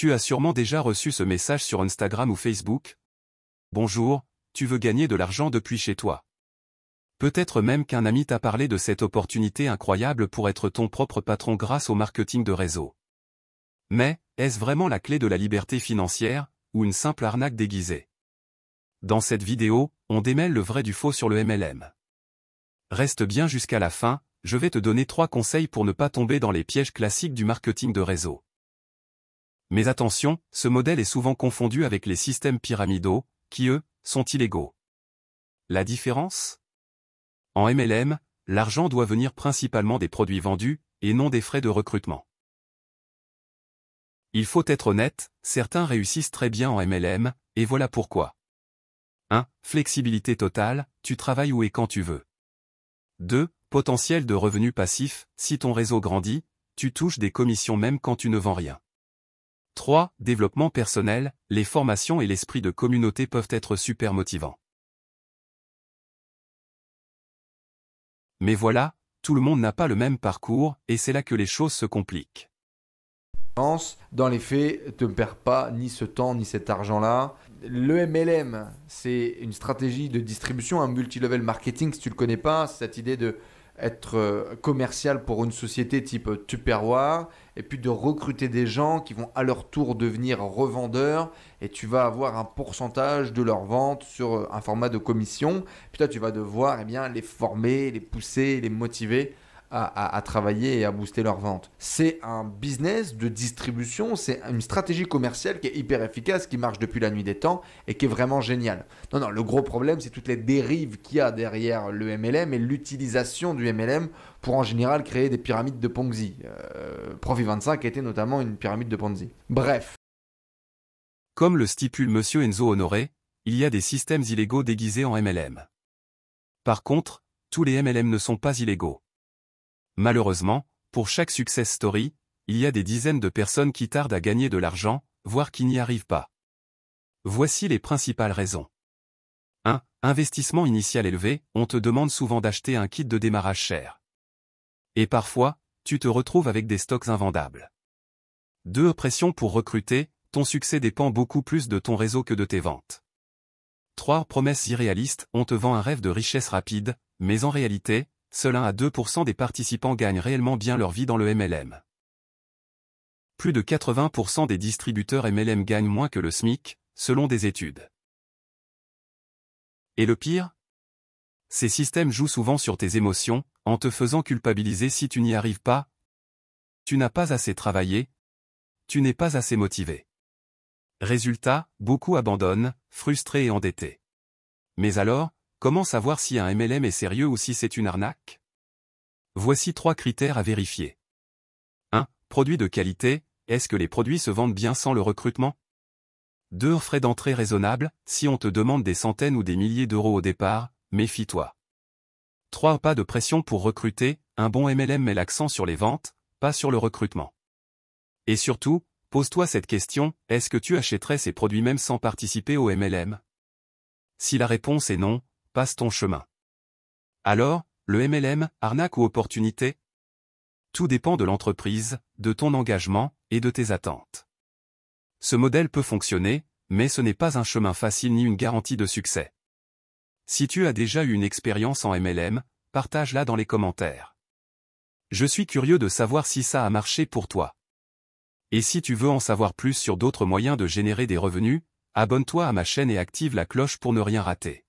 Tu as sûrement déjà reçu ce message sur Instagram ou Facebook. Bonjour, tu veux gagner de l'argent depuis chez toi. Peut-être même qu'un ami t'a parlé de cette opportunité incroyable pour être ton propre patron grâce au marketing de réseau. Mais, est-ce vraiment la clé de la liberté financière, ou une simple arnaque déguisée? Dans cette vidéo, on démêle le vrai du faux sur le MLM. Reste bien jusqu'à la fin, je vais te donner 3 conseils pour ne pas tomber dans les pièges classiques du marketing de réseau. Mais attention, ce modèle est souvent confondu avec les systèmes pyramidaux, qui eux, sont illégaux. La différence? En MLM, l'argent doit venir principalement des produits vendus, et non des frais de recrutement. Il faut être honnête, certains réussissent très bien en MLM, et voilà pourquoi. 1. Flexibilité totale, tu travailles où et quand tu veux. 2. Potentiel de revenus passifs, si ton réseau grandit, tu touches des commissions même quand tu ne vends rien. 3. Développement personnel, les formations et l'esprit de communauté peuvent être super motivants. Mais voilà, tout le monde n'a pas le même parcours, et c'est là que les choses se compliquent. Dans les faits, ne perds pas ni ce temps ni cet argent-là. Le MLM, c'est une stratégie de distribution, un multi-level marketing, si tu ne le connais pas, c'est cette idée d'être commercial pour une société type Tupperware et puis de recruter des gens qui vont à leur tour devenir revendeurs et tu vas avoir un pourcentage de leur vente sur un format de commission. Puis toi, tu vas devoir les former, les pousser, les motiver à travailler et à booster leurs ventes. C'est un business de distribution, c'est une stratégie commerciale qui est hyper efficace, qui marche depuis la nuit des temps et qui est vraiment géniale. Non, le gros problème, c'est toutes les dérives qu'il y a derrière le MLM et l'utilisation du MLM pour en général créer des pyramides de Ponzi. Profit25 était notamment une pyramide de Ponzi. Bref. Comme le stipule Monsieur Enzo Honoré, il y a des systèmes illégaux déguisés en MLM. Par contre, tous les MLM ne sont pas illégaux. Malheureusement, pour chaque success story, il y a des dizaines de personnes qui tardent à gagner de l'argent, voire qui n'y arrivent pas. Voici les principales raisons. 1. Investissement initial élevé, on te demande souvent d'acheter un kit de démarrage cher. Et parfois, tu te retrouves avec des stocks invendables. 2. Pression pour recruter, ton succès dépend beaucoup plus de ton réseau que de tes ventes. 3. Promesses irréalistes, on te vend un rêve de richesse rapide, mais en réalité, seuls 1 à 2% des participants gagnent réellement bien leur vie dans le MLM. Plus de 80% des distributeurs MLM gagnent moins que le SMIC, selon des études. Et le pire? Ces systèmes jouent souvent sur tes émotions, en te faisant culpabiliser si tu n'y arrives pas. Tu n'as pas assez travaillé. Tu n'es pas assez motivé. Résultat, beaucoup abandonnent, frustrés et endettés. Mais alors, comment savoir si un MLM est sérieux ou si c'est une arnaque? Voici 3 critères à vérifier. 1. Produit de qualité, est-ce que les produits se vendent bien sans le recrutement? 2. Frais d'entrée raisonnables, si on te demande des centaines ou des milliers d'euros au départ, méfie-toi. 3. Pas de pression pour recruter, un bon MLM met l'accent sur les ventes, pas sur le recrutement. Et surtout, pose-toi cette question, est-ce que tu achèterais ces produits même sans participer au MLM? Si la réponse est non, passe ton chemin. Alors, le MLM, arnaque ou opportunité? Tout dépend de l'entreprise, de ton engagement, et de tes attentes. Ce modèle peut fonctionner, mais ce n'est pas un chemin facile ni une garantie de succès. Si tu as déjà eu une expérience en MLM, partage-la dans les commentaires. Je suis curieux de savoir si ça a marché pour toi. Et si tu veux en savoir plus sur d'autres moyens de générer des revenus, abonne-toi à ma chaîne et active la cloche pour ne rien rater.